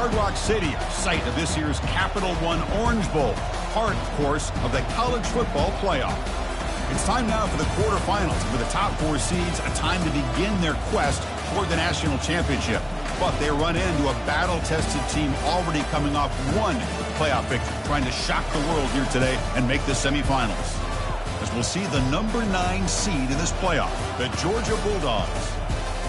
Hard Rock Stadium, site of this year's Capital One Orange Bowl, part, of course, of the college football playoff. It's time now for the quarterfinals, with the top 4 seeds a time to begin their quest toward the national championship. But they run into a battle-tested team already coming off one playoff victory, trying to shock the world here today and make the semifinals. As we'll see the number 9 seed in this playoff, the Georgia Bulldogs,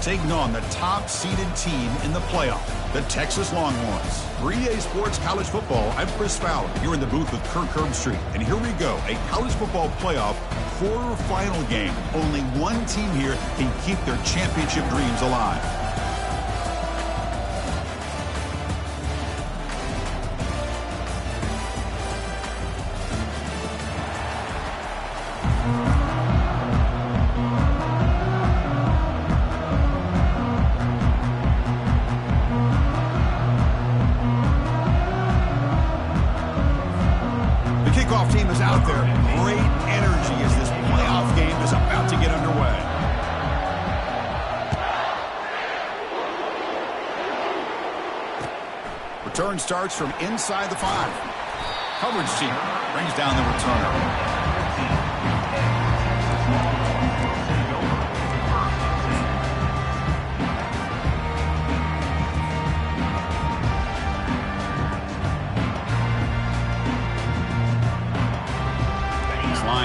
taking on the top-seeded team in the playoff, the Texas Longhorns. For EA Sports College Football, I'm Chris Fowler, here in the booth with Kirk Herbstreit. And here we go, a college football playoff quarterfinal game. Only one team here can keep their championship dreams alive. Kickoff team is out there. Great energy as this playoff game is about to get underway. Return starts from inside the 5. Coverage team brings down the return.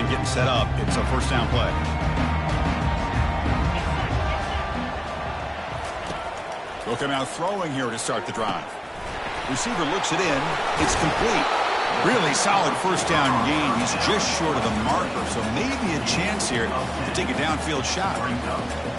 Getting set up. It's a first down play. They'll come out throwing here to start the drive. Receiver looks it in. It's complete. Really solid first down gain. He's just short of the marker, so maybe a chance here to take a downfield shot.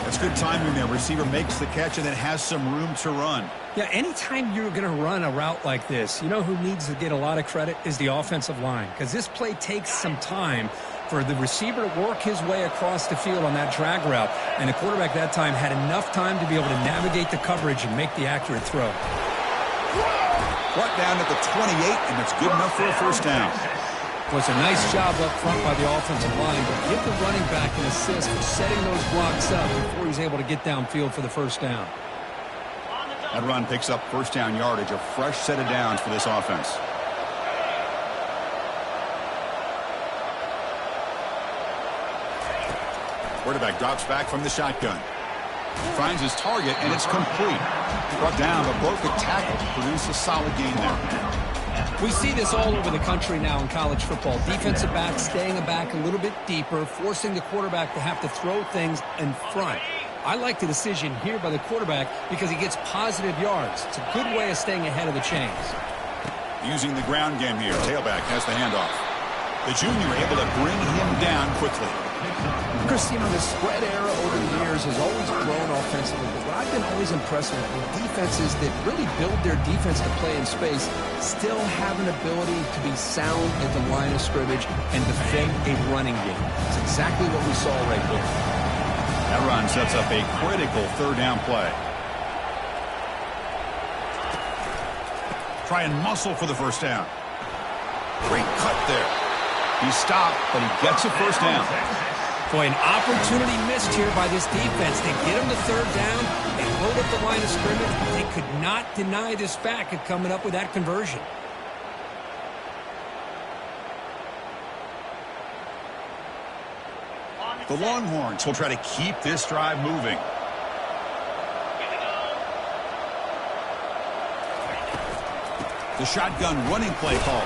That's good timing there. Receiver makes the catch and then has some room to run. Yeah, anytime you're going to run a route like this, you know who needs to get a lot of credit is the offensive line, because this play takes some time for the receiver to work his way across the field on that drag route, and the quarterback that time had enough time to be able to navigate the coverage and make the accurate throw. Brought down at the 28, and it's good enough for a first down. Was a nice job up front by the offensive line, but give the running back an assist for setting those blocks up before he's able to get downfield for the first down. That run picks up first down yardage, a fresh set of downs for this offense. Quarterback drops back from the shotgun. Finds his target, and it's complete. Brought down, but broke the tackle to produce a solid gain there. We see this all over the country now in college football. Defensive backs staying back a little bit deeper, forcing the quarterback to have to throw things in front. I like the decision here by the quarterback because he gets positive yards. It's a good way of staying ahead of the chains. Using the ground game here, tailback has the handoff. The junior able to bring him down quickly. Chris, you know, the spread era over the years has always grown offensively, but what I've been always impressed with defenses that really build their defense to play in space still have an ability to be sound at the line of scrimmage and defend a running game. It's exactly what we saw right here. That run sets up a critical third down play. Try and muscle for the first down. Great cut there. He stopped, but he gets a first down. Boy, an opportunity missed here by this defense. They get him to third down. They load up the line of scrimmage. They could not deny this back at coming up with that conversion. The Longhorns will try to keep this drive moving. The shotgun running play call.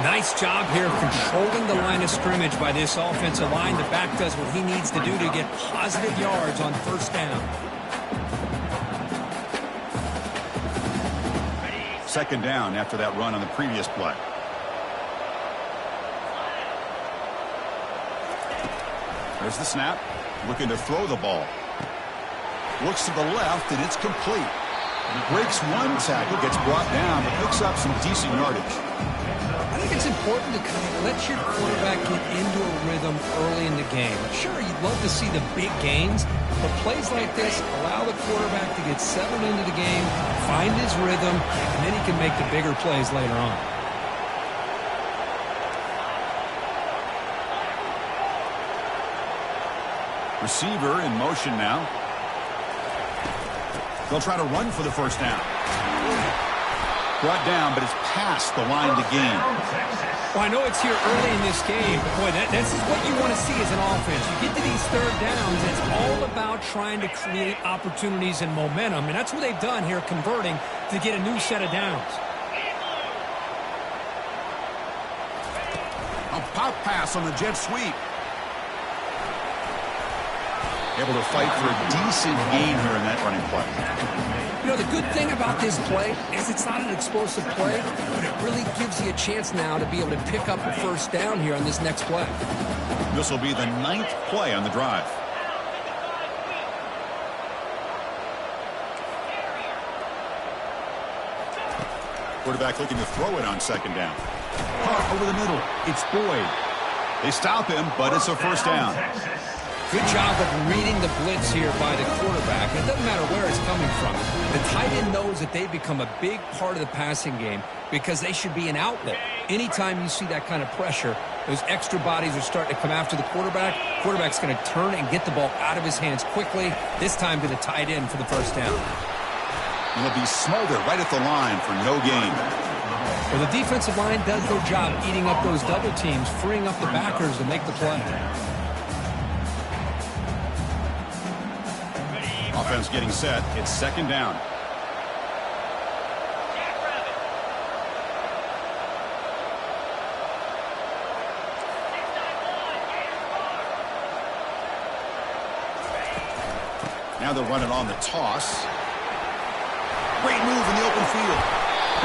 Nice job here of controlling the line of scrimmage by this offensive line. The back does what he needs to do to get positive yards on first down. Second down after that run on the previous play. There's the snap. Looking to throw the ball. Looks to the left, and it's complete. He breaks one tackle, gets brought down, but picks up some decent yardage. I think it's important to kind of let your quarterback get into a rhythm early in the game. Sure, you'd love to see the big gains, but plays like this allow the quarterback to get settled into the game, find his rhythm, and then he can make the bigger plays later on. Receiver in motion now. They'll try to run for the first down. Brought down, but it's past the line to gain. Well, I know it's here early in this game, but boy, this is what you want to see as an offense. You get to these third downs, it's all about trying to create opportunities and momentum, and that's what they've done here, converting to get a new set of downs. A pop pass on the jet sweep. Able to fight for a decent gain here in that running play. You know, the good thing about this play is it's not an explosive play, but it really gives you a chance now to be able to pick up a first down here on this next play. This will be the 9th play on the drive. Quarterback looking to throw it on second down. Caught over the middle. It's Boyd. They stop him, but it's a first down. Good job of reading the blitz here by the quarterback. It doesn't matter where it's coming from. The tight end knows that they've become a big part of the passing game because they should be an outlet. Anytime you see that kind of pressure, those extra bodies are starting to come after the quarterback. Quarterback's going to turn and get the ball out of his hands quickly, this time to the tight end for the first down. And they'll be smothered right at the line for no gain. Well, the defensive line does their job eating up those double teams, freeing up the backers to make the play. Offense getting set. It's second down. Now they're running on the toss. Great move in the open field.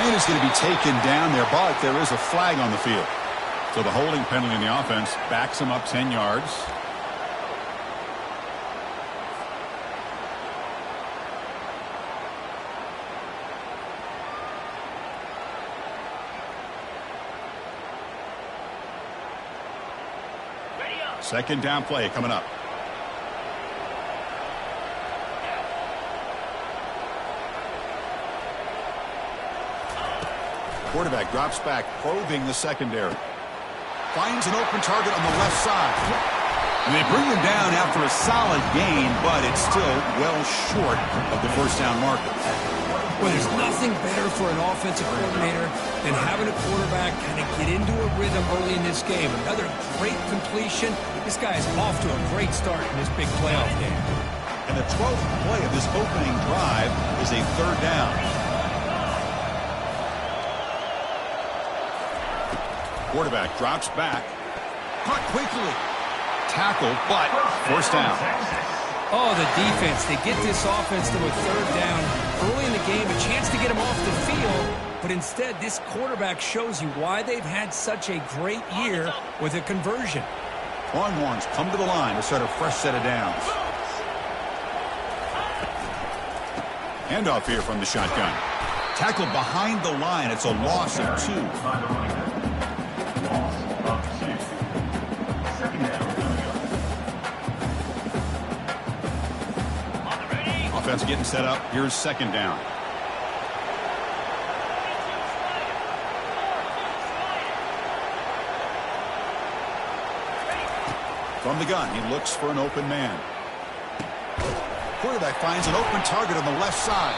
And it's going to be taken down there, but there is a flag on the field. So the holding penalty in the offense backs him up 10 yards. Second down play coming up. Quarterback drops back, probing the secondary. Finds an open target on the left side. And they bring him down after a solid gain, but it's still well short of the first down marker. Well, there's nothing better for an offensive coordinator than having a quarterback kind of get into a rhythm early in this game. Another great completion. This guy is off to a great start in this big playoff game. And the 12th play of this opening drive is a third down. Quarterback drops back. Caught quickly. Tackled, but first down. Oh, the defense. They get this offense to a third down early in the game, a chance to get him off the field. But instead, this quarterback shows you why they've had such a great year with a conversion. Longhorns come to the line to start a fresh set of downs. Handoff here from the shotgun. Tackled behind the line. It's a loss of 2. Offense getting set up. Here's second down. From the gun, he looks for an open man. Quarterback finds an open target on the left side.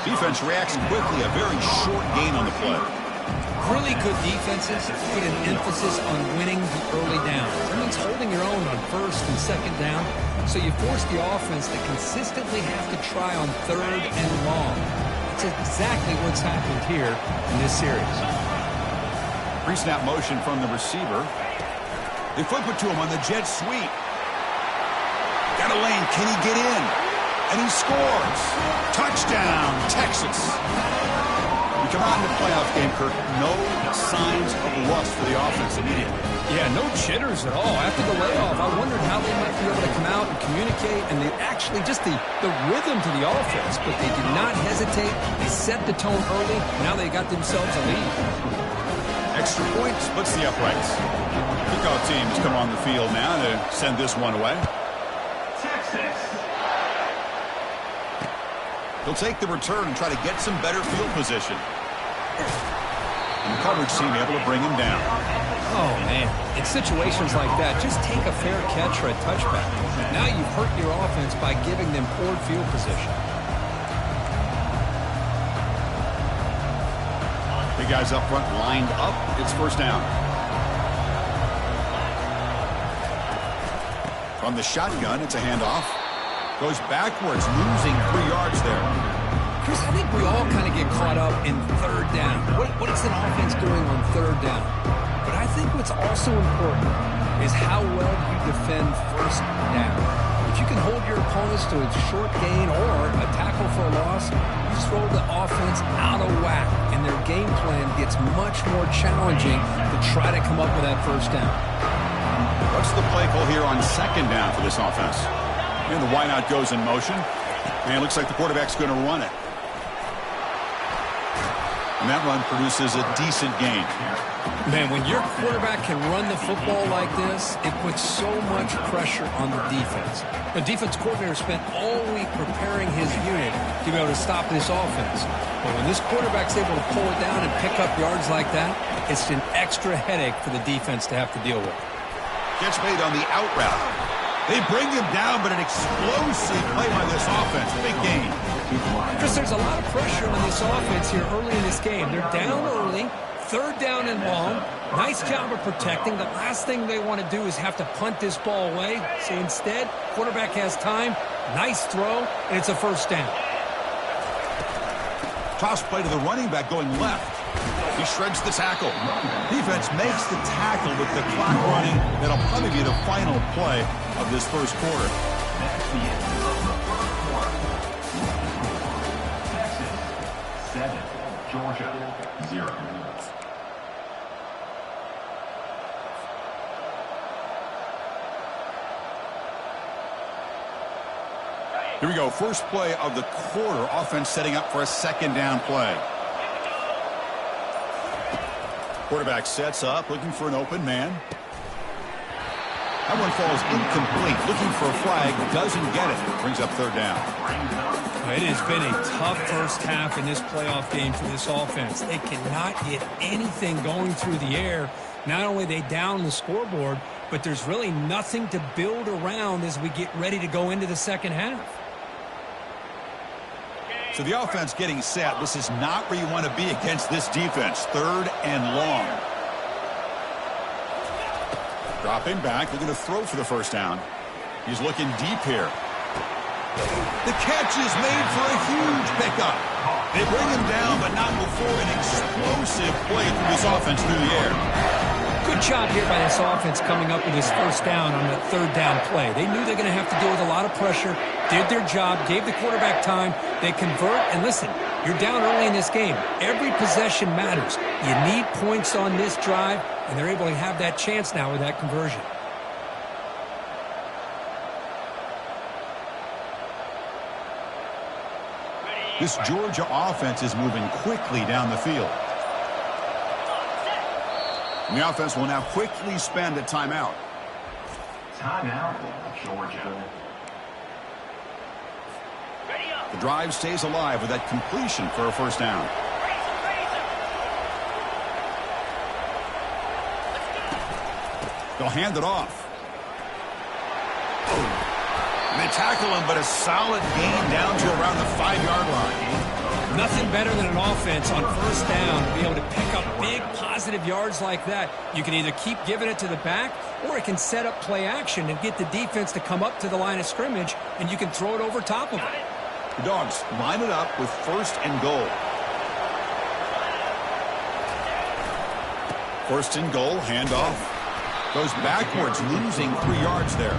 Defense reacts quickly. A very short gain on the play. Really good defenses put an emphasis on winning the early down. That means holding your own on first and second down. So you force the offense to consistently have to try on third and long. That's exactly what's happened here in this series. Pre-snap motion from the receiver. They flip it to him on the jet sweep. Got a lane. Can he get in? And he scores. Touchdown, Texas. We come out in the playoff game, Kirk. No signs of rust for the offense immediately. Yeah, no jitters at all. After the layoff, I wondered how they might be able to come out and communicate, and they actually just the rhythm to the offense, but they did not hesitate. They set the tone early. Now they got themselves a lead. Extra point splits the uprights. Kickoff teams come on the field now to send this one away. Texas. He'll take the return and try to get some better field position. And the coverage team able to bring him down. Oh, man. In situations like that, just take a fair catch or a touchback. Now you've hurt your offense by giving them poor field position. guys up front lined up. It's first down. From the shotgun, it's a handoff. Goes backwards, losing 3 yards there. Chris, I think we all kind of get caught up in third down. What is an offense doing on third down? But I think what's also important is how well you defend first down. If you can hold your opponents to a short gain or a tackle for a loss, you throw the offense out of whack, and their game plan gets much more challenging to try to come up with that first down. What's the play call here on second down for this offense? And the wideout goes in motion. And it looks like the quarterback's going to run it. And that run produces a decent gain. Man, when your quarterback can run the football like this, it puts so much pressure on the defense. The defense coordinator spent all week preparing his unit to be able to stop this offense. But when this quarterback's able to pull it down and pick up yards like that, it's an extra headache for the defense to have to deal with. Gets made on the out route. They bring him down, but an explosive play by this offense. Big gain. Chris, there's a lot of pressure on this offense here early in this game. They're down early, third down and long. Nice job of protecting. The last thing they want to do is have to punt this ball away. So instead, quarterback has time. Nice throw, and it's a first down. Toss play to the running back going left. He shreds the tackle. Defense makes the tackle with the clock running. That'll probably be the final play of this first quarter. That's the end of the first quarter. Texas 7, Georgia 0. Here we go. First play of the quarter. Offense setting up for a second down play. Quarterback sets up, looking for an open man. That one falls incomplete. Looking for a flag, doesn't get it. Brings up third down. It has been a tough first half in this playoff game for this offense. They cannot get anything going through the air. Not only are they down the scoreboard, but there's really nothing to build around as we get ready to go into the second half. So the offense getting set. This is not where you want to be against this defense. Third and long. Dropping back, looking to throw for the first down. He's looking deep here. The catch is made for a huge pickup. They bring him down, but not before an explosive play through this offense through the air. Good job here by this offense coming up with this first down on that third down play. They knew they're going to have to deal with a lot of pressure, did their job, gave the quarterback time. They convert, and listen, you're down early in this game. Every possession matters. You need points on this drive, and they're able to have that chance now with that conversion. This Georgia offense is moving quickly down the field. And the offense will now quickly spend a timeout. Timeout, Georgia. The drive stays alive with that completion for a first down. They'll hand it off. And they tackle him, but a solid gain down to around the 5-yard line. Nothing better than an offense on first down to be able to pick up big positive yards like that. You can either keep giving it to the back, or it can set up play action and get the defense to come up to the line of scrimmage, and you can throw it over top of it. The Dogs line it up with first and goal. First and goal, handoff. Goes backwards, losing 3 yards there.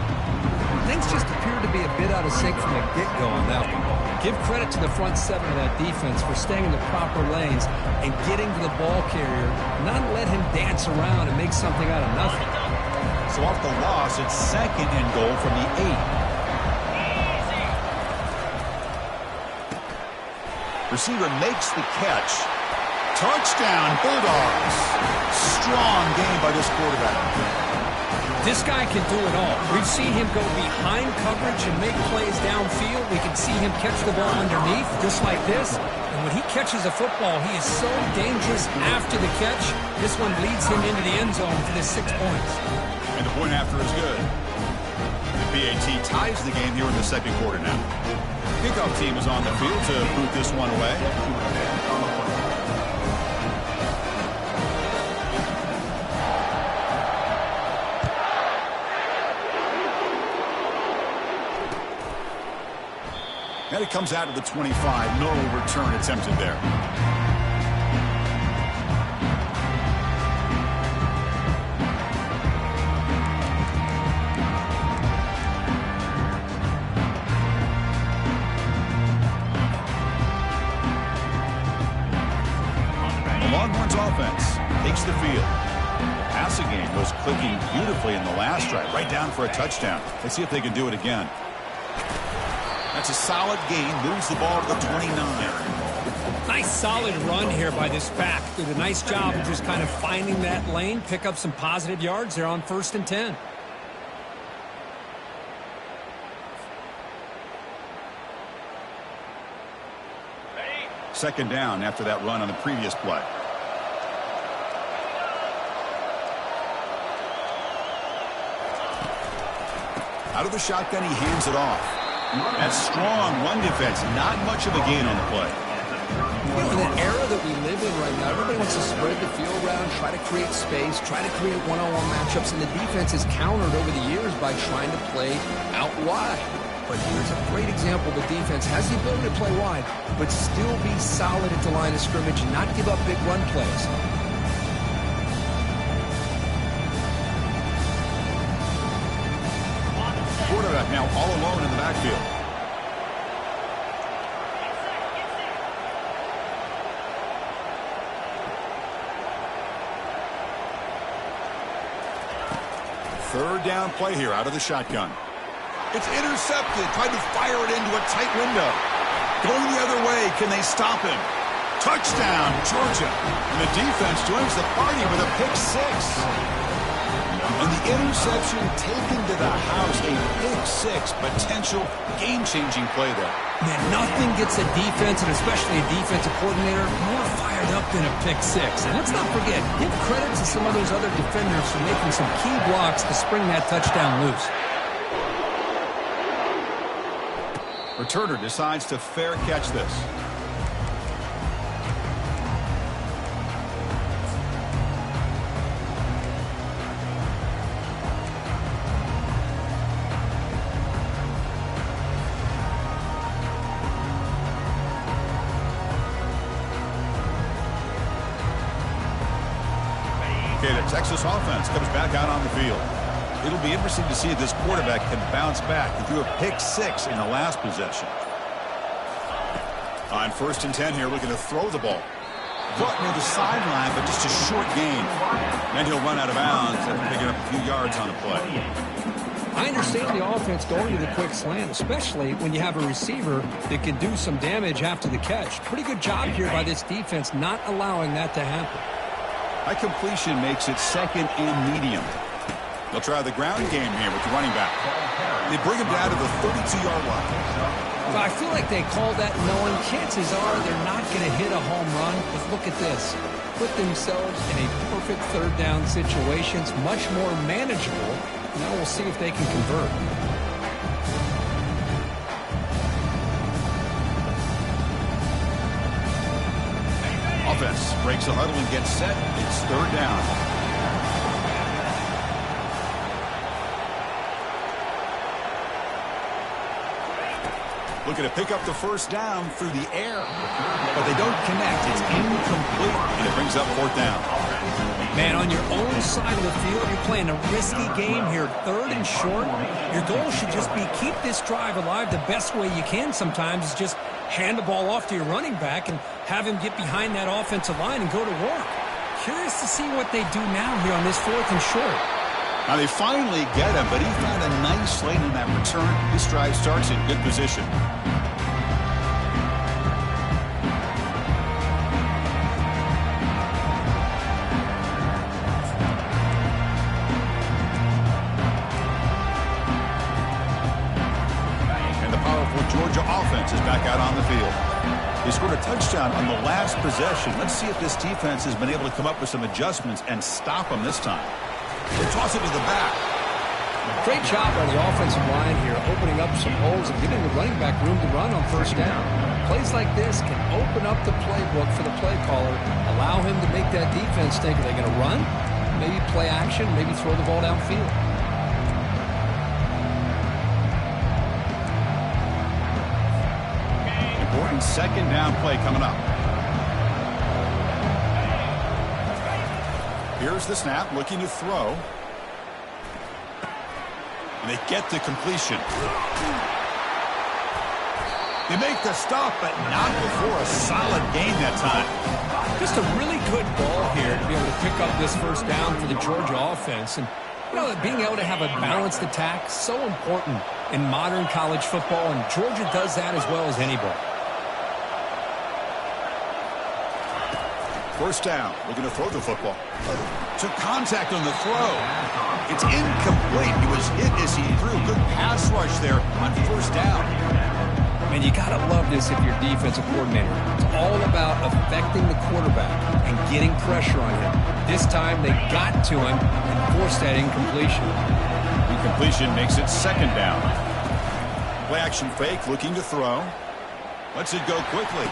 Things just appear to be a bit out of sync from the get-go on that one. Give credit to the front seven of that defense for staying in the proper lanes and getting to the ball carrier, not let him dance around and make something out of nothing. So off the loss, it's second and goal from the 8. Receiver makes the catch. Touchdown, Bulldogs. Strong game by this quarterback. This guy can do it all. We've seen him go behind coverage and make plays downfield. We can see him catch the ball underneath, just like this. And when he catches a football, he is so dangerous after the catch. This one leads him into the end zone for the 6 points. And the point after is good. The PAT ties the game here in the second quarter now. Kickoff team is on the field to boot this one away. And it comes out to the 25. No return attempted there. The Longhorns offense takes the field. The passing game was clicking beautifully in the last drive, right down for a touchdown. Let's see if they can do it again. That's a solid gain, moves the ball to the 29. Nice solid run here by this back. Did a nice job of just kind of finding that lane, pick up some positive yards there on 1st and 10. Second down after that run on the previous play. Out of the shotgun, he hands it off. That strong run defense, not much of a gain on the play. You know, in the era that we live in right now, everybody wants to spread the field around, try to create space, try to create one-on-one matchups, and the defense has countered over the years by trying to play out wide. But here's a great example. The defense has the ability to play wide, but still be solid at the line of scrimmage and not give up big run plays. Quarterback now all alone in the backfield. Third down play here out of the shotgun. It's intercepted. Tried to fire it into a tight window. Going the other way. Can they stop him? Touchdown, Georgia. And the defense joins the party with a pick six. And the interception taken to the house. A pick six. Potential game-changing play there. Man, nothing gets a defense, and especially a defensive coordinator, more fired up than a pick six. And let's not forget, give credit to some of those other defenders for making some key blocks to spring that touchdown loose. Returner decides to fair catch this. Okay, the Texas offense comes back out on the field. It'll be interesting to see if this quarterback can bounce back. He threw a pick six in the last possession. On 1st and 10 here, looking to throw the ball. Caught near the sideline, but just a short gain. And he'll run out of bounds after picking up a few yards on the play. I understand the offense going to the quick slant, especially when you have a receiver that can do some damage after the catch. Pretty good job here by this defense not allowing that to happen. That completion makes it 2nd and medium. They'll try the ground game here with the running back. They bring him down to the 32-yard line. So I feel like they called that knowing chances are they're not going to hit a home run. But look at this. Put themselves in a perfect third down situation. It's much more manageable. Now we'll see if they can convert. Offense breaks the huddle and gets set. It's 3rd down. Looking to pick up the 1st down through the air. But they don't connect. It's incomplete. And it brings up 4th down. Man, on your own side of the field, you're playing a risky game here. 3rd and short. Your goal should just be keep this drive alive the best way you can sometimes is just hand the ball off to your running back and have him get behind that offensive line and go to work. Curious to see what they do now here on this 4th and short. Now they finally get him, but he found a nice lane in that return. This drive starts in good position. And the powerful Georgia offense is back out on the field. They scored a touchdown on the last possession. Let's see if this defense has been able to come up with some adjustments and stop them this time. They toss it to the back. Great job by the offensive line here, opening up some holes and giving the running back room to run on 1st down. Plays like this can open up the playbook for the play caller, allow him to make that defense think, are they going to run? Maybe play action, maybe throw the ball downfield. second down play coming up. Here's the snap, looking to throw. And they get the completion. They make the stop, but not before a solid gain that time. Just a really good ball here to be able to pick up this first down for the Georgia offense. And, you know, being able to have a balanced attack, so important in modern college football, and Georgia does that as well as anybody. First down, looking to throw the football. Took contact on the throw. It's incomplete. He was hit as he threw. Good pass rush there on first down. And you got to love this if you're defensive coordinator. It's all about affecting the quarterback and getting pressure on him. This time they got to him and forced that incompletion. Incompletion makes it second down. Play action fake, looking to throw. Lets it go quickly.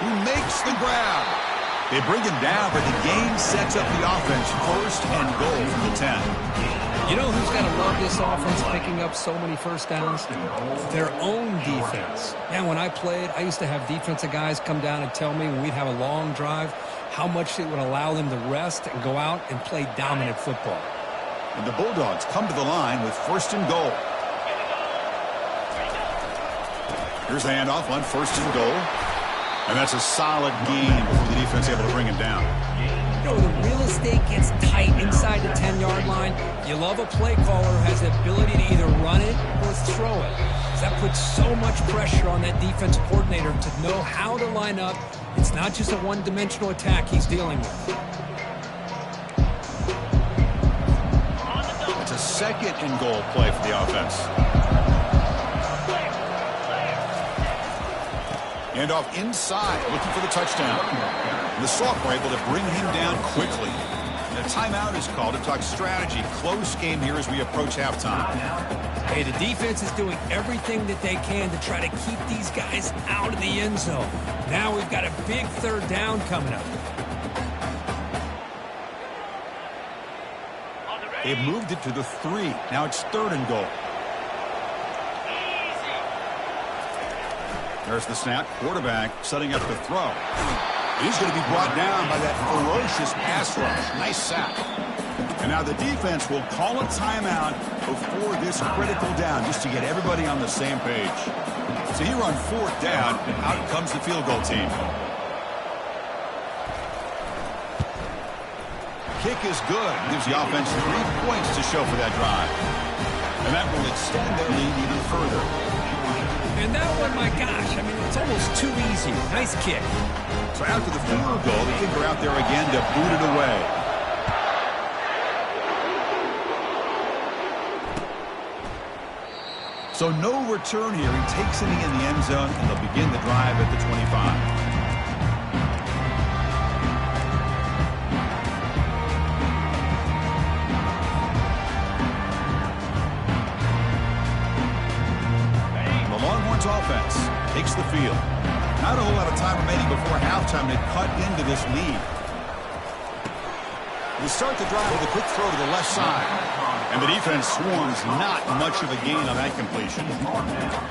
He makes the grab. They bring him down, but the gain sets up the offense. First and goal from the 10. You know who's got to love this offense picking up so many first downs? Their own defense. Man, when I played, I used to have defensive guys come down and tell me when we'd have a long drive how much it would allow them to rest and go out and play dominant football. And the Bulldogs come to the line with first and goal. Here's the handoff on first and goal. And that's a solid gain before the defense able to bring him down. You know, the real estate gets tight inside the 10-yard line. You love a play caller who has the ability to either run it or throw it. That puts so much pressure on that defensive coordinator to know how to line up. It's not just a one-dimensional attack he's dealing with. It's a second and goal play for the offense. And off inside, looking for the touchdown. And the Sophomore able to bring him down quickly. And a timeout is called to talk strategy. Close game here as we approach halftime. Hey, the defense is doing everything that they can to try to keep these guys out of the end zone. Now we've got a big third down coming up. They've moved it to the 3. Now it's third and goal. There's the snap. Quarterback setting up the throw. He's going to be brought down by that ferocious pass rush. Nice sack. And now the defense will call a timeout before this critical down just to get everybody on the same page. So here on fourth down, out comes the field goal team. Kick is good. Gives the offense 3 points to show for that drive. And that will extend their lead even further. And that one, my gosh, I mean, it's almost too easy. Nice kick. So after the field goal, the kicker out there again to boot it away. So no return here. He takes it in the end zone, and they'll begin the drive at the 25. Offense takes the field. Not a whole lot of time remaining before halftime to cut into this lead. They start the drive with a quick throw to the left side. And the defense swarms, not much of a gain on that completion.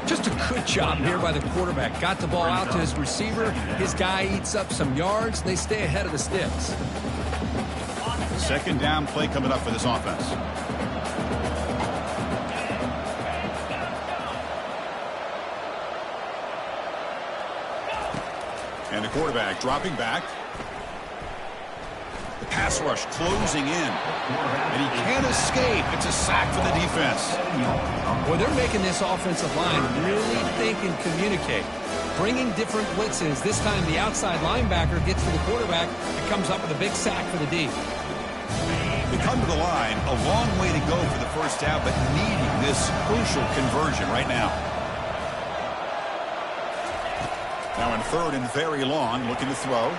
Just a good job here by the quarterback. Got the ball out to his receiver. His guy eats up some yards. They stay ahead of the sticks. Second down play coming up for this offense. And the quarterback dropping back. The pass rush closing in. And he can't escape. It's a sack for the defense. Well, they're making this offensive line really think and communicate. Bringing different blitzes. This time the outside linebacker gets to the quarterback and comes up with a big sack for the D. They come to the line. A long way to go for the first down, but needing this crucial conversion right now. Now in third and very long, looking to throw.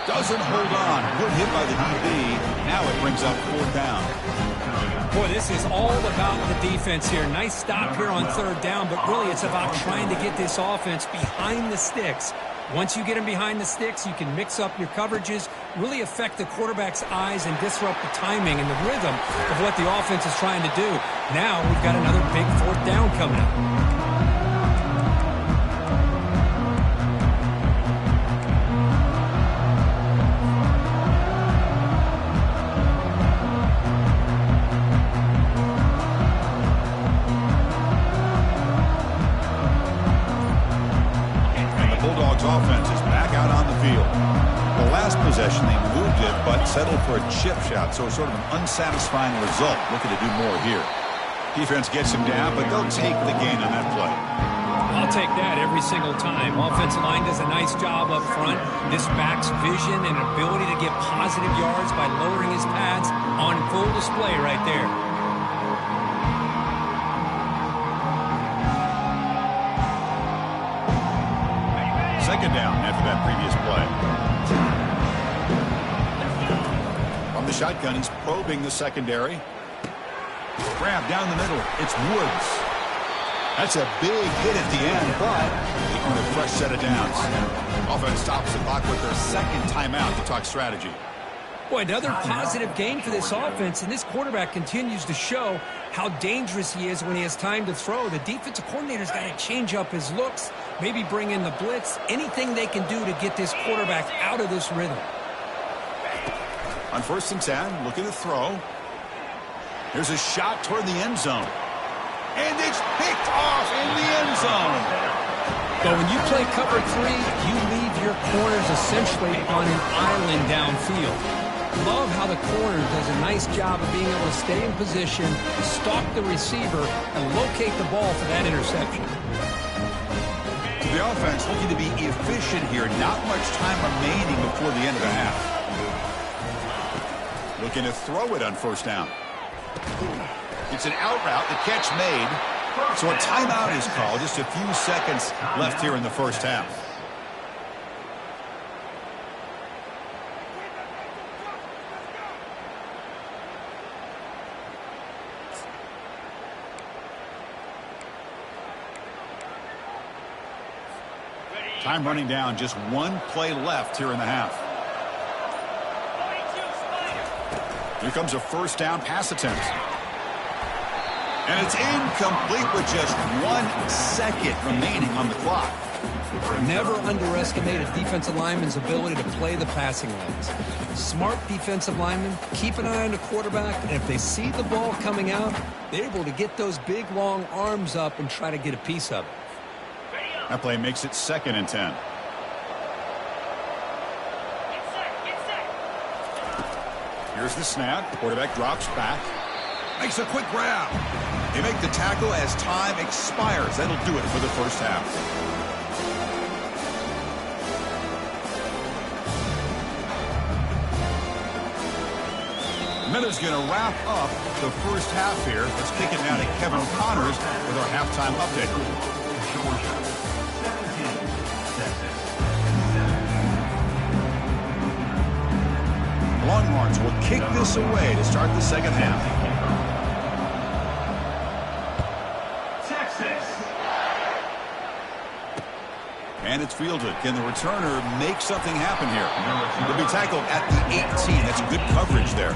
Doesn't hold on. Good hit by the DB. Now it brings up fourth down. Boy, this is all about the defense here. Nice stop here on third down, but really it's about trying to get this offense behind the sticks. Once you get them behind the sticks, you can mix up your coverages, really affect the quarterback's eyes and disrupt the timing and the rhythm of what the offense is trying to do. Now we've got another big fourth down coming up. is back out on the field. The last possession, they moved it, but settled for a chip shot, so sort of an unsatisfying result. Looking to do more here. Defense gets him down, but they'll take the gain on that play. I'll take that every single time. Offensive line does a nice job up front. This back's vision and ability to get positive yards by lowering his pads on full display right there. Second down after that previous play. From the shotgun, he's probing the secondary. Grab down the middle. It's Woods. That's a big hit at the end, but they earn a fresh set of downs. Offense stops the clock with their second timeout to talk strategy. Boy, another positive game for this offense, and this quarterback continues to show how dangerous he is when he has time to throw. The defensive coordinator's got to change up his looks, maybe bring in the blitz, anything they can do to get this quarterback out of this rhythm. On 1st and 10, looking to throw. Here's a shot toward the end zone. And it's picked off in the end zone. But when you play cover 3, you leave your corners essentially on an island downfield. Love how the corner does a nice job of being able to stay in position, stalk the receiver, and locate the ball for that interception. To the offense, looking to be efficient here. Not much time remaining before the end of the half. Looking to throw it on 1st down. It's an out route, the catch made. So a timeout is called. Just a few seconds left here in the 1st half. Time running down, just one play left here in the half. Here comes a 1st down pass attempt. And it's incomplete with just 1 second remaining on the clock. Never underestimate a defensive lineman's ability to play the passing lanes. Smart defensive linemen keep an eye on the quarterback, and if they see the ball coming out, they're able to get those big, long arms up and try to get a piece of it. That play makes it 2nd and 10. Here's the snap. Quarterback drops back. Makes a quick grab. They make the tackle as time expires. That'll do it for the 1st half. Miller's going to wrap up the 1st half here. Let's kick it now to Kevin Connors with our halftime update. Georgia, 17, Texas, 7. Longhorns will kick this away to start the 2nd half. And it's fielded. Can the returner make something happen here? He'll be tackled at the 18. That's good coverage there.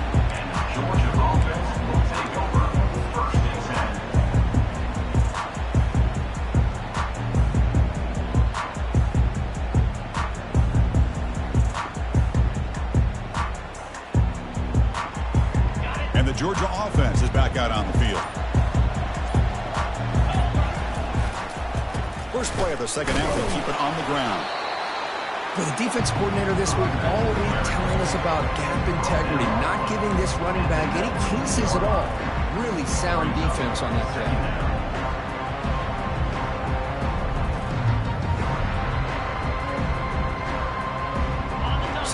Georgia offense will take over 1st and 10. And the Georgia offense is back out on the field. First play of the 2nd half, they keep it on the ground. For the defense coordinator this week, all week telling us about gap integrity, not giving this running back any creases at all. Really sound defense on that play.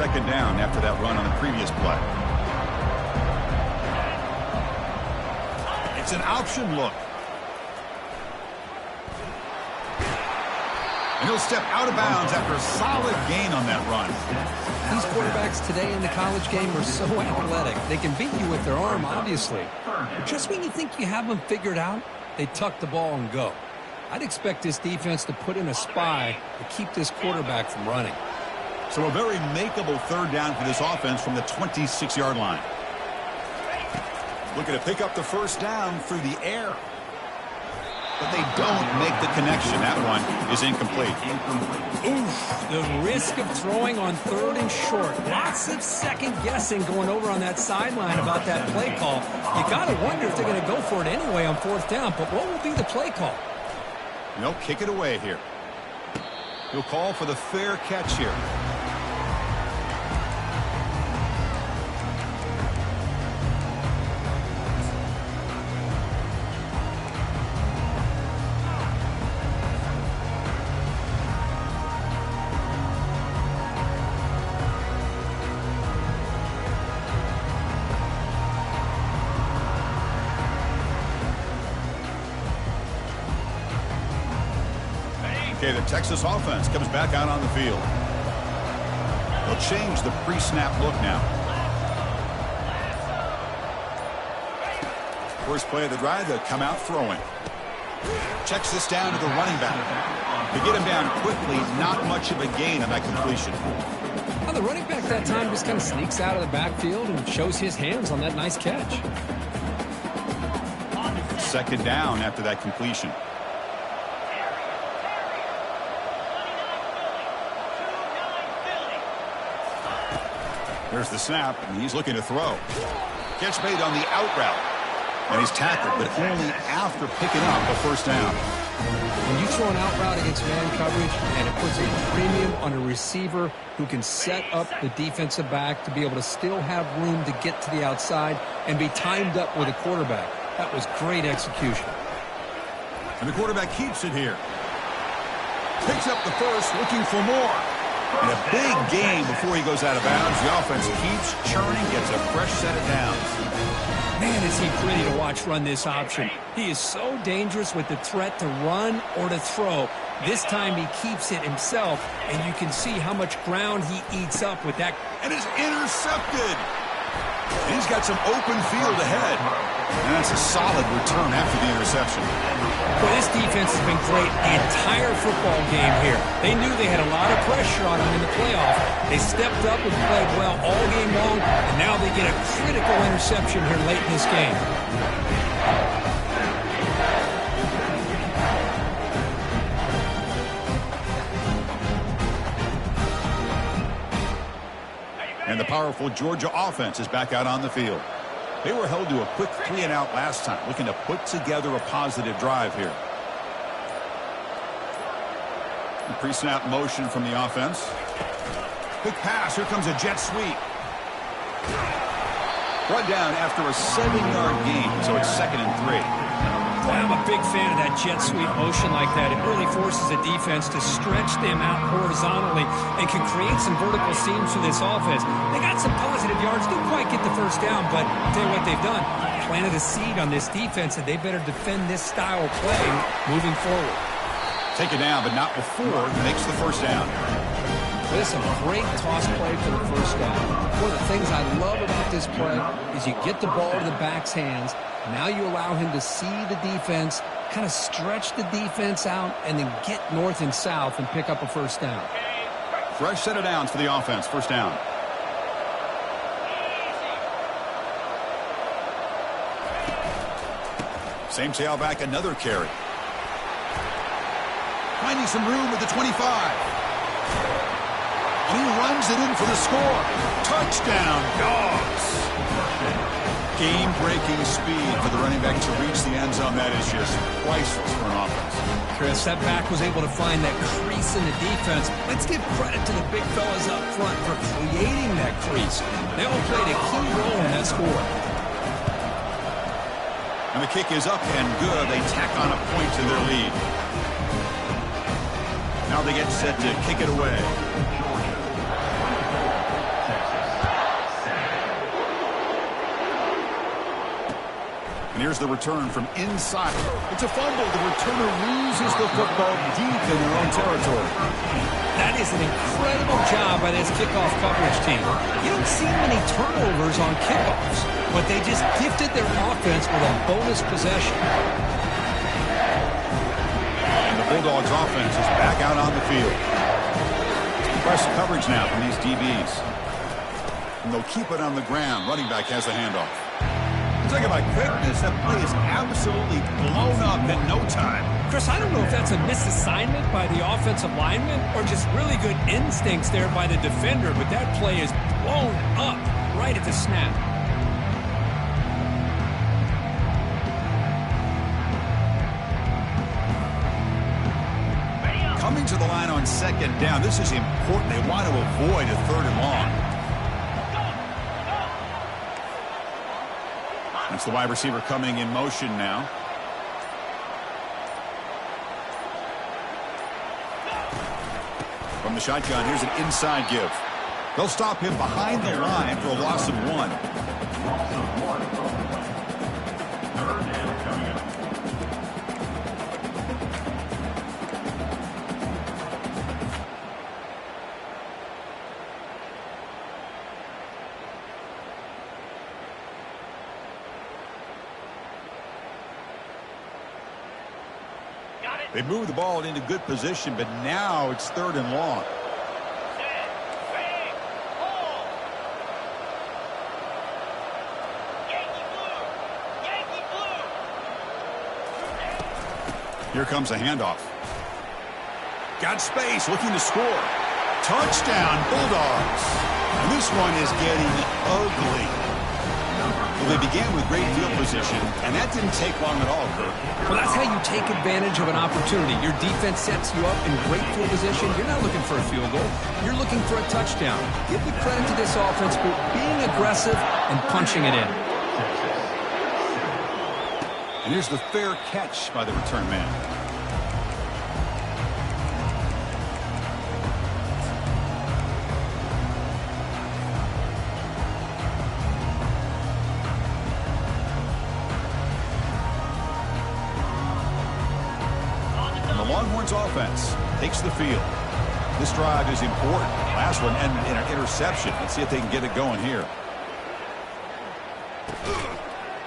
2nd down after that run on the previous play. It's an option look. And he'll step out of bounds after a solid gain on that run. These quarterbacks today in the college game are so athletic. They can beat you with their arm, obviously. But just when you think you have them figured out, they tuck the ball and go. I'd expect this defense to put in a spy to keep this quarterback from running. So a very makeable 3rd down for this offense from the 26-yard line. Looking to pick up the 1st down through the air. But they don't make the connection. That one is incomplete. Oof, the risk of throwing on 3rd and short. Lots of second guessing going over on that sideline about that play call. You got to wonder if they're going to go for it anyway on 4th down. But what will be the play call? They'll kick it away here. He'll call for the fair catch here. Okay, the Texas offense comes back out on the field. They'll change the pre-snap look now. First play of the drive, they'll come out throwing. Checks this down to the running back. To get him down quickly, not much of a gain on that completion. Well, the running back that time just kind of sneaks out of the backfield and shows his hands on that nice catch. Second down after that completion. There's the snap, and he's looking to throw. Catch made on the out route. And he's tackled, but only after picking up a first down. When you throw an out route against man coverage, and it puts a premium on a receiver who can set up the defensive back to be able to still have room to get to the outside and be timed up with a quarterback. That was great execution. And the quarterback keeps it here. Picks up the first, looking for more. And a big gain before he goes out of bounds. The offense keeps churning, gets a fresh set of downs. Man, is he pretty to watch run this option. He is so dangerous with the threat to run or to throw. This time he keeps it himself, and you can see how much ground he eats up with that. And is intercepted. And he's got some open field ahead. And that's a solid return after the interception. Well, this defense has been great the entire football game here. They knew they had a lot of pressure on them in the playoff. They stepped up and played well all game long, and now they get a critical interception here late in this game. And the powerful Georgia offense is back out on the field. They were held to a quick 3-and-out last time, looking to put together a positive drive here. The pre-snap motion from the offense. Quick pass. Here comes a jet sweep. Brought down after a 7-yard gain, so it's 2nd and 3. Boy, I'm a big fan of that jet sweep motion like that. It really forces the defense to stretch them out horizontally and can create some vertical seams for this offense. They got some positive yards, didn't quite get the first down, but I'll tell you what they've done. Planted a seed on this defense that they better defend this style of play moving forward. Take it down, but not before he makes the first down. This is a great toss play for the first down. One of the things I love about this play is you get the ball to the back's hands. Now you allow him to see the defense, kind of stretch the defense out, and then get north and south and pick up a first down. Fresh set of downs for the offense. First down. Same tailback, another carry. Finding some room at the 25. And he runs it in for the score. Touchdown, Dogs. Game-breaking speed for the running back to reach the end zone. That is just priceless for an offense. Chris, that back was able to find that crease in the defense. Let's give credit to the big fellas up front for creating that crease. They all played a key role in that score. And the kick is up and good. They tack on a point to their lead. Now they get set to kick it away. And here's the return from inside. It's a fumble. The returner loses the football deep in their own territory. That is an incredible job by this kickoff coverage team. You don't see many turnovers on kickoffs, but they just gifted their offense with a bonus possession. And the Bulldogs offense is back out on the field. Press coverage now from these DBs. And they'll keep it on the ground. Running back has the handoff. Talk about quickness. That play is absolutely blown up in no time. Chris, I don't know if that's a misassignment by the offensive lineman or just really good instincts there by the defender, but that play is blown up right at the snap. Coming to the line on second down, this is important. They want to avoid a third and long. That's the wide receiver coming in motion now. From the shotgun, here's an inside give. They'll stop him behind the line for a loss of 1. Third down coming up. They moved the ball into good position, but now it's third and long. Here comes a handoff. Got space, looking to score. Touchdown, Bulldogs. And this one is getting ugly. Well, they began with great field position, and that didn't take long at all, Kurt. Well, that's how you take advantage of an opportunity. Your defense sets you up in great field position. You're not looking for a field goal. You're looking for a touchdown. Give the credit to this offense for being aggressive and punching it in. And here's the fair catch by the return man. Longhorns offense takes the field. This drive is important. Last one ended in an interception. Let's see if they can get it going here.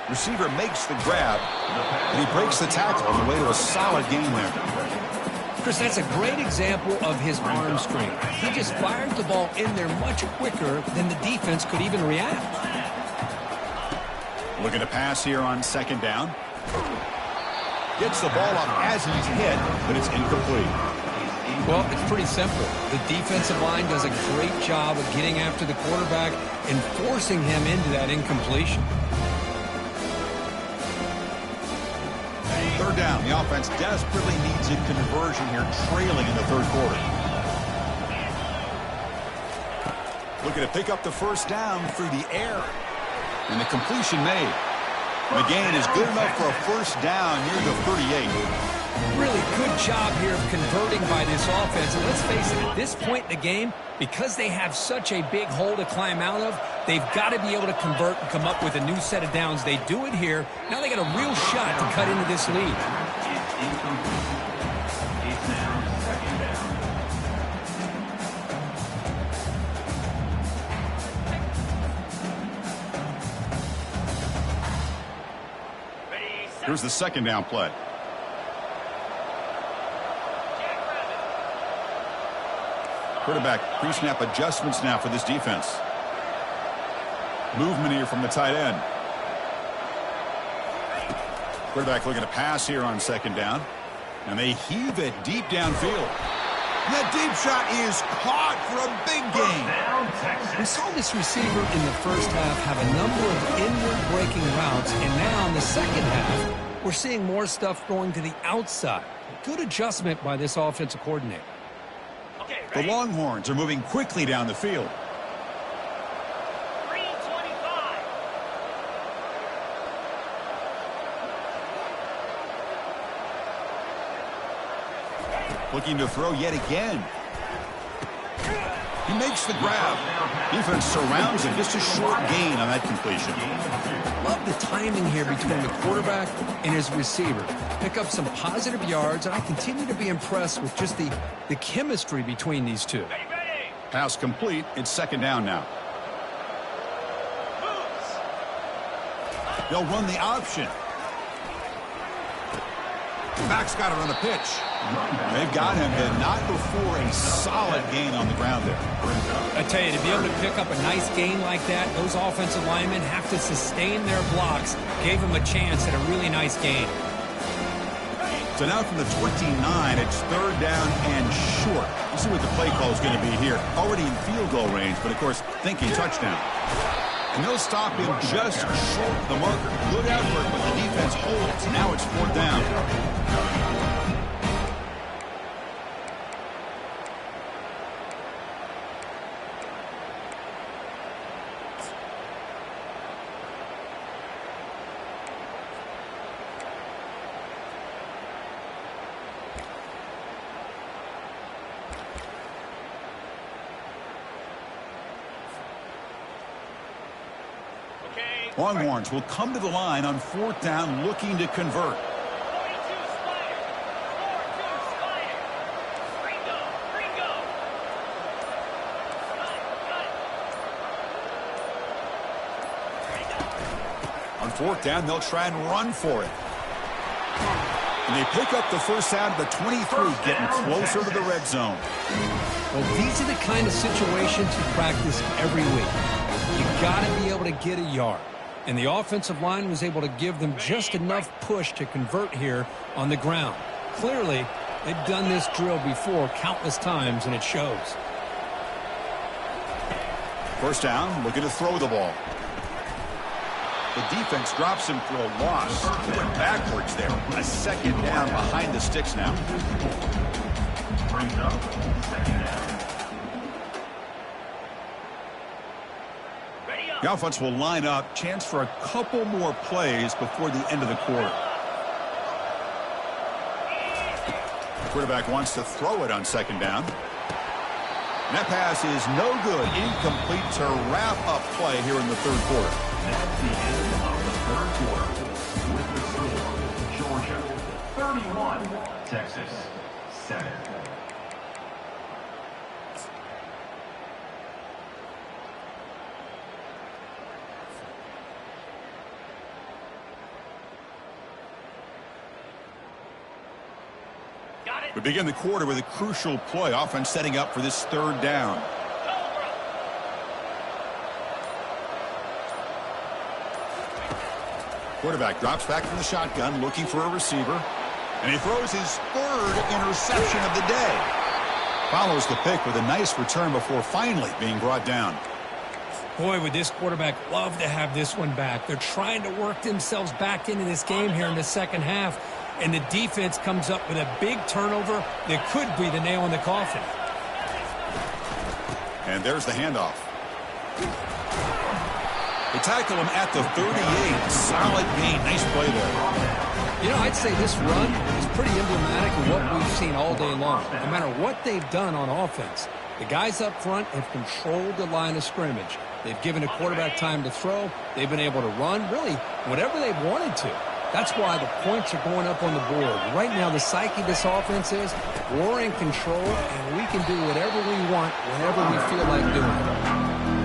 Receiver makes the grab, and he breaks the tackle on the way to a solid gain there. Chris, that's a great example of his arm strength. He just fired the ball in there much quicker than the defense could even react. Looking to pass here on second down. Gets the ball up as he's hit, but it's incomplete. Well, it's pretty simple. The defensive line does a great job of getting after the quarterback and forcing him into that incompletion. Third down. The offense desperately needs a conversion here, trailing in the third quarter. Looking to pick up the first down through the air. And the completion made. The gain is good enough for a first down near the 38. Really good job here of converting by this offense. And let's face it, at this point in the game, because they have such a big hole to climb out of, they've got to be able to convert and come up with a new set of downs. They do it here. Now they got a real shot to cut into this lead. Here's the second down play. Quarterback pre-snap adjustments now for this defense. Movement here from the tight end. Quarterback looking to pass here on second down. And they heave it deep downfield. And that deep shot is caught for a big gain. We saw this receiver in the first half have a number of inward breaking routes, and now in the second half, we're seeing more stuff going to the outside. Good adjustment by this offensive coordinator. The Longhorns are moving quickly down the field. Looking to throw yet again. He makes the grab. Defense surrounds him. Just a short gain on that completion. Love the timing here between the quarterback and his receiver. Pick up some positive yards, and I continue to be impressed with just the chemistry between these two. Pass complete. It's second down now. They'll run the option. Back's got it on the pitch. They've got him, but not before a solid gain on the ground there. I tell you, to be able to pick up a nice gain like that, those offensive linemen have to sustain their blocks. Gave him a chance at a really nice gain. So now from the 29, it's third down and short. You see what the play call is going to be here. Already in field goal range, but of course, thinking touchdown. And they'll stop him just short of the marker. Good effort, but the defense holds. Now it's fourth down. Longhorns will come to the line on 4th down looking to convert. On 4th down, they'll try and run for it. And they pick up the first down at the 23, getting closer to the red zone. Well, these are the kind of situations you practice every week. You got to be able to get a yard. And the offensive line was able to give them just enough push to convert here on the ground. Clearly, they've done this drill before countless times, and it shows. First down, looking to throw the ball. The defense drops him for a loss. He went backwards there. A second down behind the sticks now. Brings up second down. The offense will line up. Chance for a couple more plays before the end of the quarter. The quarterback wants to throw it on second down. And that pass is no good. Incomplete to wrap up play here in the third quarter. That's the end of the third quarter. With the score, Georgia 31, Texas 7. We begin the quarter with a crucial play. Offense setting up for this third down. Quarterback drops back from the shotgun, looking for a receiver. And he throws his third interception of the day. Follows the pick with a nice return before finally being brought down. Boy, would this quarterback love to have this one back. They're trying to work themselves back into this game here in the second half. And the defense comes up with a big turnover that could be the nail in the coffin. And there's the handoff. They tackle him at the 38. Solid gain. Nice play there. You know, I'd say this run is pretty emblematic of what we've seen all day long. No matter what they've done on offense, the guys up front have controlled the line of scrimmage. They've given a quarterback time to throw. They've been able to run, really, whatever they've wanted to. That's why the points are going up on the board. Right now, the psyche of this offense is we're in control, and we can do whatever we want whenever we feel like doing it.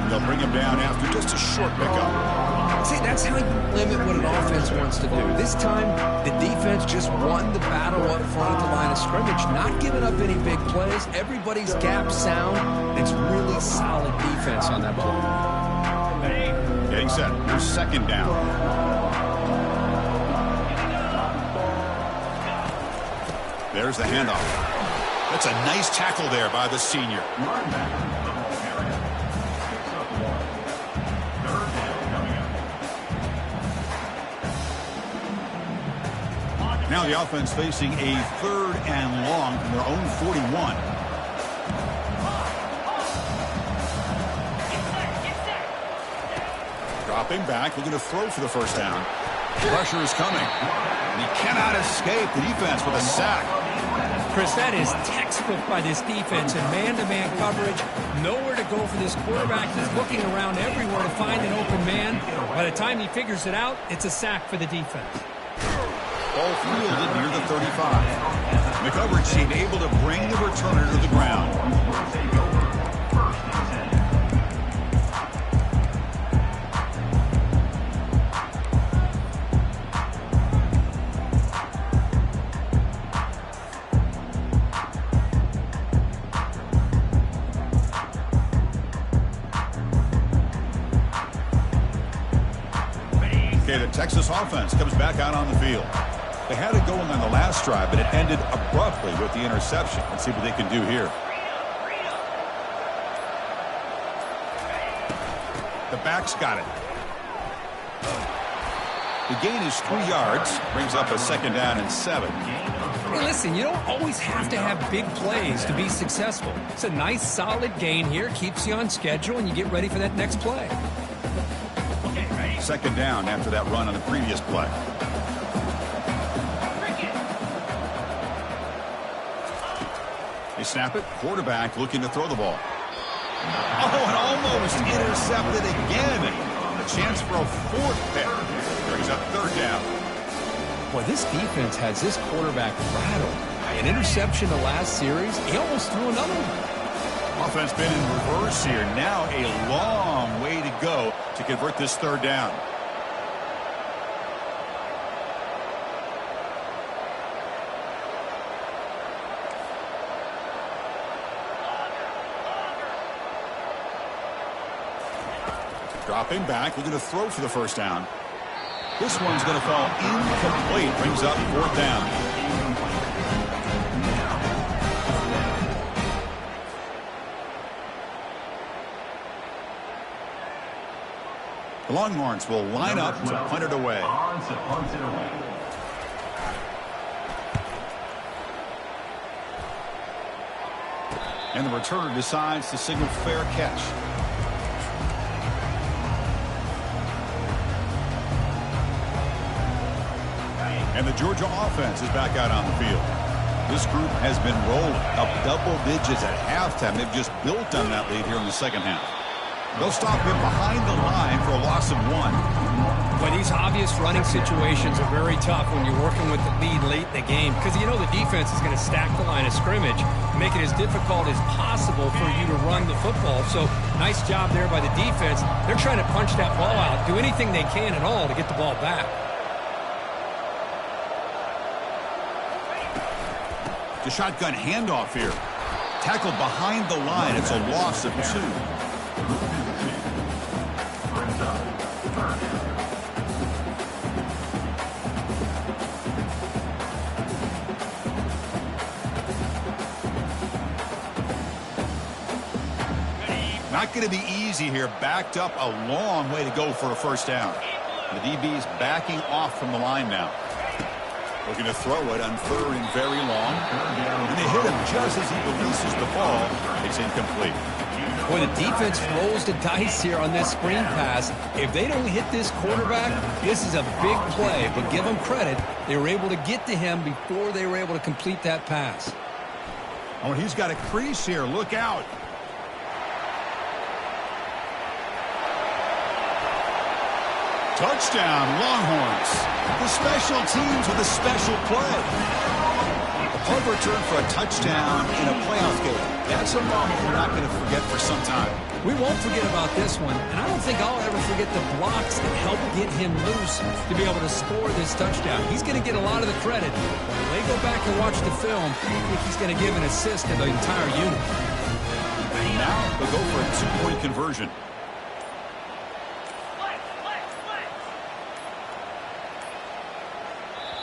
They'll bring him down after just a short pickup. See, that's how you limit what an offense wants to do. This time, the defense just won the battle up front at the line of scrimmage, not giving up any big plays. Everybody's gap sound. It's really solid defense on that play. Getting set. Here's second down. There's the handoff. That's a nice tackle there by the senior. Now the offense facing a third and long from their own 41. Dropping back, looking to throw for the first down. Pressure is coming. And he cannot escape the defense with a sack. Chris, that is textbook by this defense in man-to-man coverage. Nowhere to go for this quarterback. He's looking around everywhere to find an open man. By the time he figures it out, it's a sack for the defense. Ball fielded near the 35. The coverage team able to bring the returner to the ground. Okay, the Texas offense comes back out on the field. They had it going on the last drive, but it ended abruptly with the interception. Let's see what they can do here. The back's got it. The gain is 3 yards. Brings up a second down and 7. Hey, listen, you don't always have to have big plays to be successful. It's a nice, solid gain here. Keeps you on schedule, and you get ready for that next play. Second down after that run on the previous play. They snap it. Quarterback looking to throw the ball. Oh, and almost intercepted again. chance for a fourth pick. Brings up third down. Boy, this defense has this quarterback rattled. An interception the last series. He almost threw another one. Offense been in reverse here. Now a long way to go to convert this third down. Dropping back, looking to throw for the first down. This one's going to fall incomplete. Brings up fourth down. The Longhorns will line up to punt it away. And the returner decides to signal fair catch. And the Georgia offense is back out on the field. This group has been rolling up double digits at halftime. They've just built on that lead here in the second half. They'll stop him behind the line for a loss of 1. But these obvious running situations are very tough when you're working with the lead late in the game, because you know the defense is going to stack the line of scrimmage, make it as difficult as possible for you to run the football. So nice job there by the defense. They're trying to punch that ball out, do anything they can at all to get the ball back. The shotgun handoff here. Tackled behind the line. It's a loss of 2. Not going to be easy here. Backed up a long way to go for a first down. The DB's backing off from the line now. Looking to throw it on third and very long. And they hit him just as he releases the ball. It's incomplete. Boy, the defense rolls the dice here on this screen pass. If they don't hit this quarterback, this is a big play. But give them credit. They were able to get to him before they were able to complete that pass. Oh, he's got a crease here. Look out. Touchdown, Longhorns. The special teams with a special play. A punt return for a touchdown in a playoff game. That's a moment we're not going to forget for some time. We won't forget about this one, and I don't think I'll ever forget the blocks that helped get him loose to be able to score this touchdown. He's going to get a lot of the credit. When they go back and watch the film, I think he's going to give an assist to the entire unit. And now they'll go for a 2-point conversion.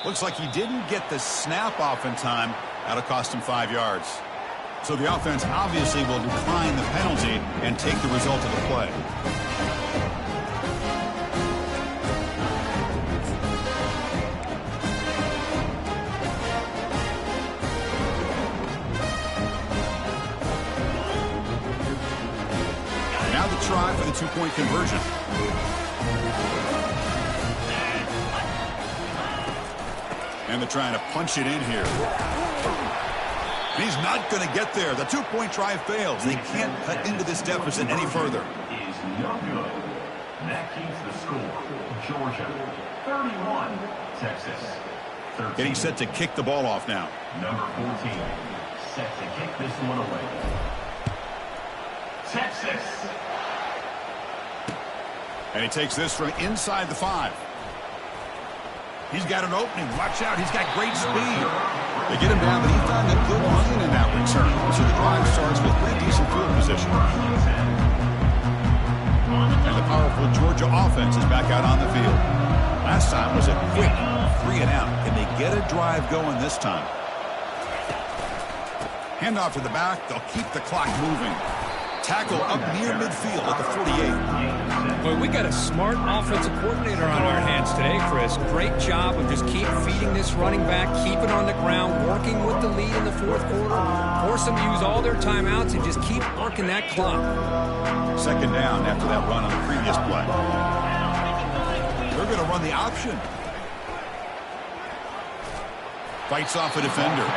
Looks like he didn't get the snap off in time. That'll cost him 5 yards. So the offense obviously will decline the penalty and take the result of the play. Now the try for the 2-point conversion. And they're trying to punch it in here. He's not going to get there. The 2-point try fails. They can't cut into this deficit any further. Is no good. That keeps the score. Georgia 31, Texas 13. Getting set to kick the ball off now. Number 14 set to kick this one away. Texas. And he takes this from inside the 5. He's got an opening. Watch out. He's got great speed. They get him down, but he found a good line in that return. So the drive starts with pretty decent field position. And the powerful Georgia offense is back out on the field. Last time was a quick 3 and out. Can they get a drive going this time? Handoff to the back. They'll keep the clock moving. Tackle up near midfield at the 48. Boy, we got a smart offensive coordinator on our hands today, Chris. Great job of just keep feeding this running back, keep it on the ground, working with the lead in the fourth quarter, force them to use all their timeouts, and just keep working that clock. Second down after that run on the previous play. They're going to run the option. Fights off a defender.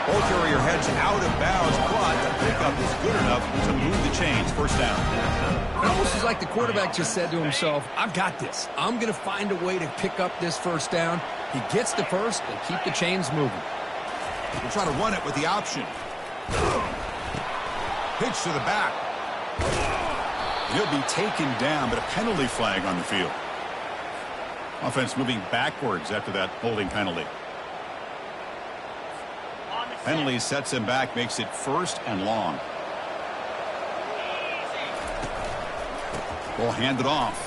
Ball carrier heads out of bounds, but the pickup is good enough to move the chains. First down. It almost is like the quarterback just said to himself, I've got this. I'm going to find a way to pick up this first down. He gets the first and keep the chains moving. We'll try to run it with the option. Pitch to the back. He'll be taken down, but a penalty flag on the field. Offense moving backwards after that holding penalty. Penalty sets him back, makes it 1st and long. Ball handed off.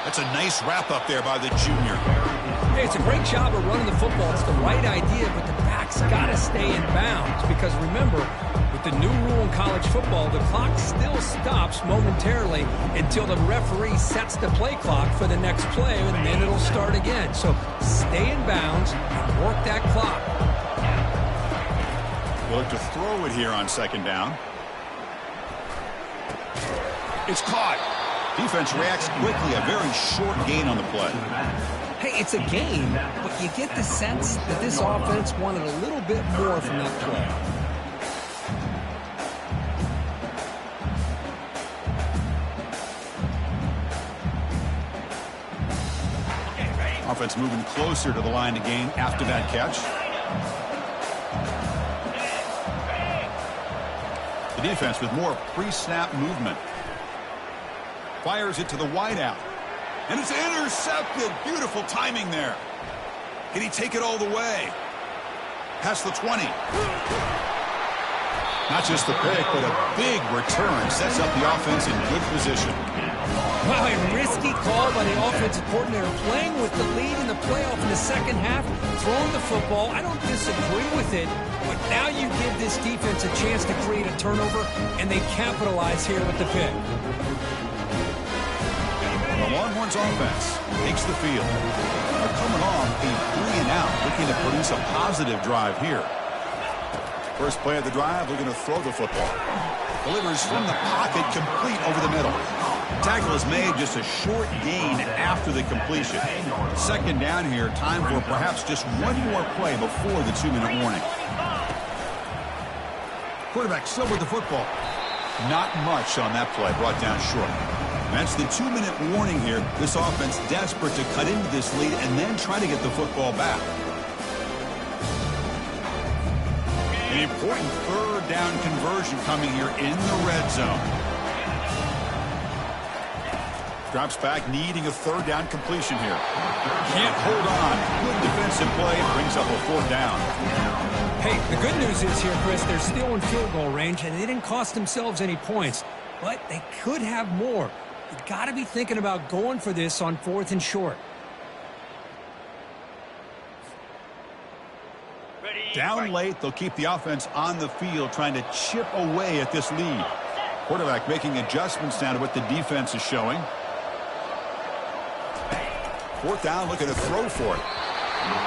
That's a nice wrap up there by the junior. Hey, it's a great job of running the football. It's the right idea, but the back's got to stay in bounds because remember, with the new rule in college football, the clock still stops momentarily until the referee sets the play clock for the next play, and then it'll start again. So stay in bounds and work that clock. We'll look to throw it here on 2nd down. It's caught. Defense reacts quickly. A very short gain on the play. Hey, it's a game, but you get the sense that this offense wanted a little bit more from that play. Offense moving closer to the line to gain after that catch. The defense with more pre-snap movement. Fires it to the wideout. And it's intercepted. Beautiful timing there. Can he take it all the way? Past the 20. Not just the pick, but a big return. Sets up the offense in good position. Wow, a risky call by the offensive coordinator. Playing with the lead in the playoff in the second half, throwing the football. I don't disagree with it, but now you give this defense a chance to create a turnover, and they capitalize here with the pick. The Longhorns offense takes the field. They're coming off a 3-and-out, looking to produce a positive drive here. First play of the drive, looking to throw the football. Delivers from the pocket, complete over the middle. Tackle is made, just a short gain after the completion. 2nd down here, time for perhaps just one more play before the 2-minute warning. Quarterback still with the football. Not much on that play, brought down short. That's the 2-minute warning here. This offense desperate to cut into this lead and then try to get the football back. An important 3rd down conversion coming here in the red zone. Drops back, needing a 3rd down completion here. Can't hold on. Good defensive play. Brings up a 4th down. Hey, the good news is here, Chris, they're still in field goal range, and they didn't cost themselves any points. But they could have more. You've got to be thinking about going for this on 4th and short. Down late, they'll keep the offense on the field, trying to chip away at this lead. Quarterback making adjustments now to what the defense is showing. 4th down, looking to throw for it.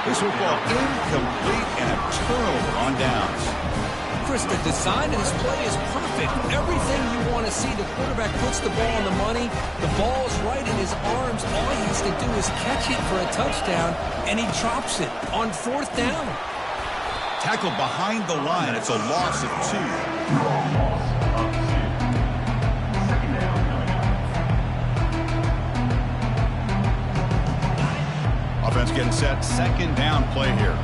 This football incomplete and a turnover on downs. Chris, the design of this play is perfect. Everything you want to see. The quarterback puts the ball on the money. The ball's right in his arms. All he has to do is catch it for a touchdown, and he drops it on 4th down. Tackle behind the line. It's a loss of 2. Offense getting set. 2nd down play here.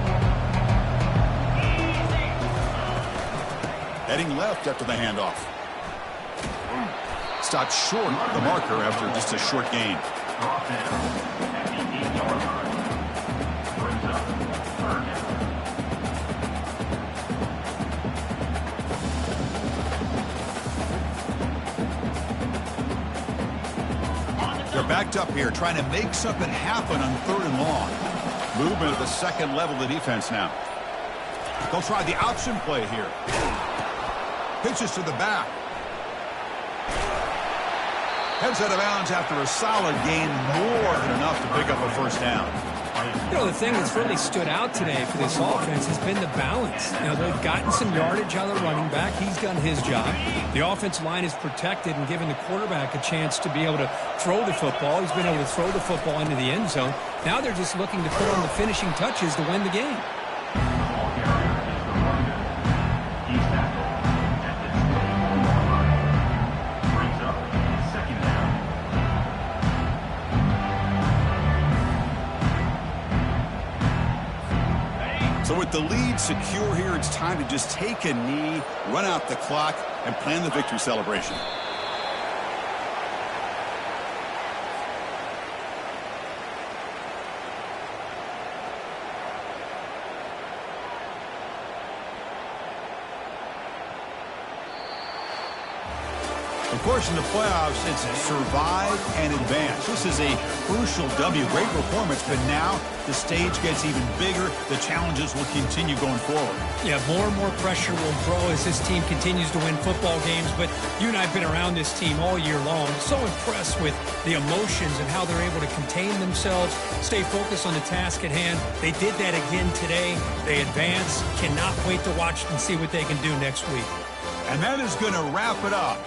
Heading left after the handoff. Stopped short of the marker after just a short gain. They're backed up here, trying to make something happen on 3rd and long. Movement at the 2nd level of the defense now. They'll try the option play here. Pitches to the back. Heads out of bounds after a solid gain, more than enough to pick up a 1st down. You know, the thing that's really stood out today for this offense has been the balance. You know, they've gotten some yardage out of the running back. He's done his job. The offensive line is protected and giving the quarterback a chance to be able to throw the football. He's been able to throw the football into the end zone. Now they're just looking to put on the finishing touches to win the game. the lead secure here, it's time to just take a knee, run out the clock, and plan the victory celebration. Of course, in the playoffs, it's survive and advance. This is a crucial W. Great performance, but now the stage gets even bigger. The challenges will continue going forward. Yeah, more and more pressure will grow as this team continues to win football games. But you and I have been around this team all year long. So impressed with the emotions and how they're able to contain themselves, stay focused on the task at hand. They did that again today. They advance. Cannot wait to watch and see what they can do next week. And that is going to wrap it up.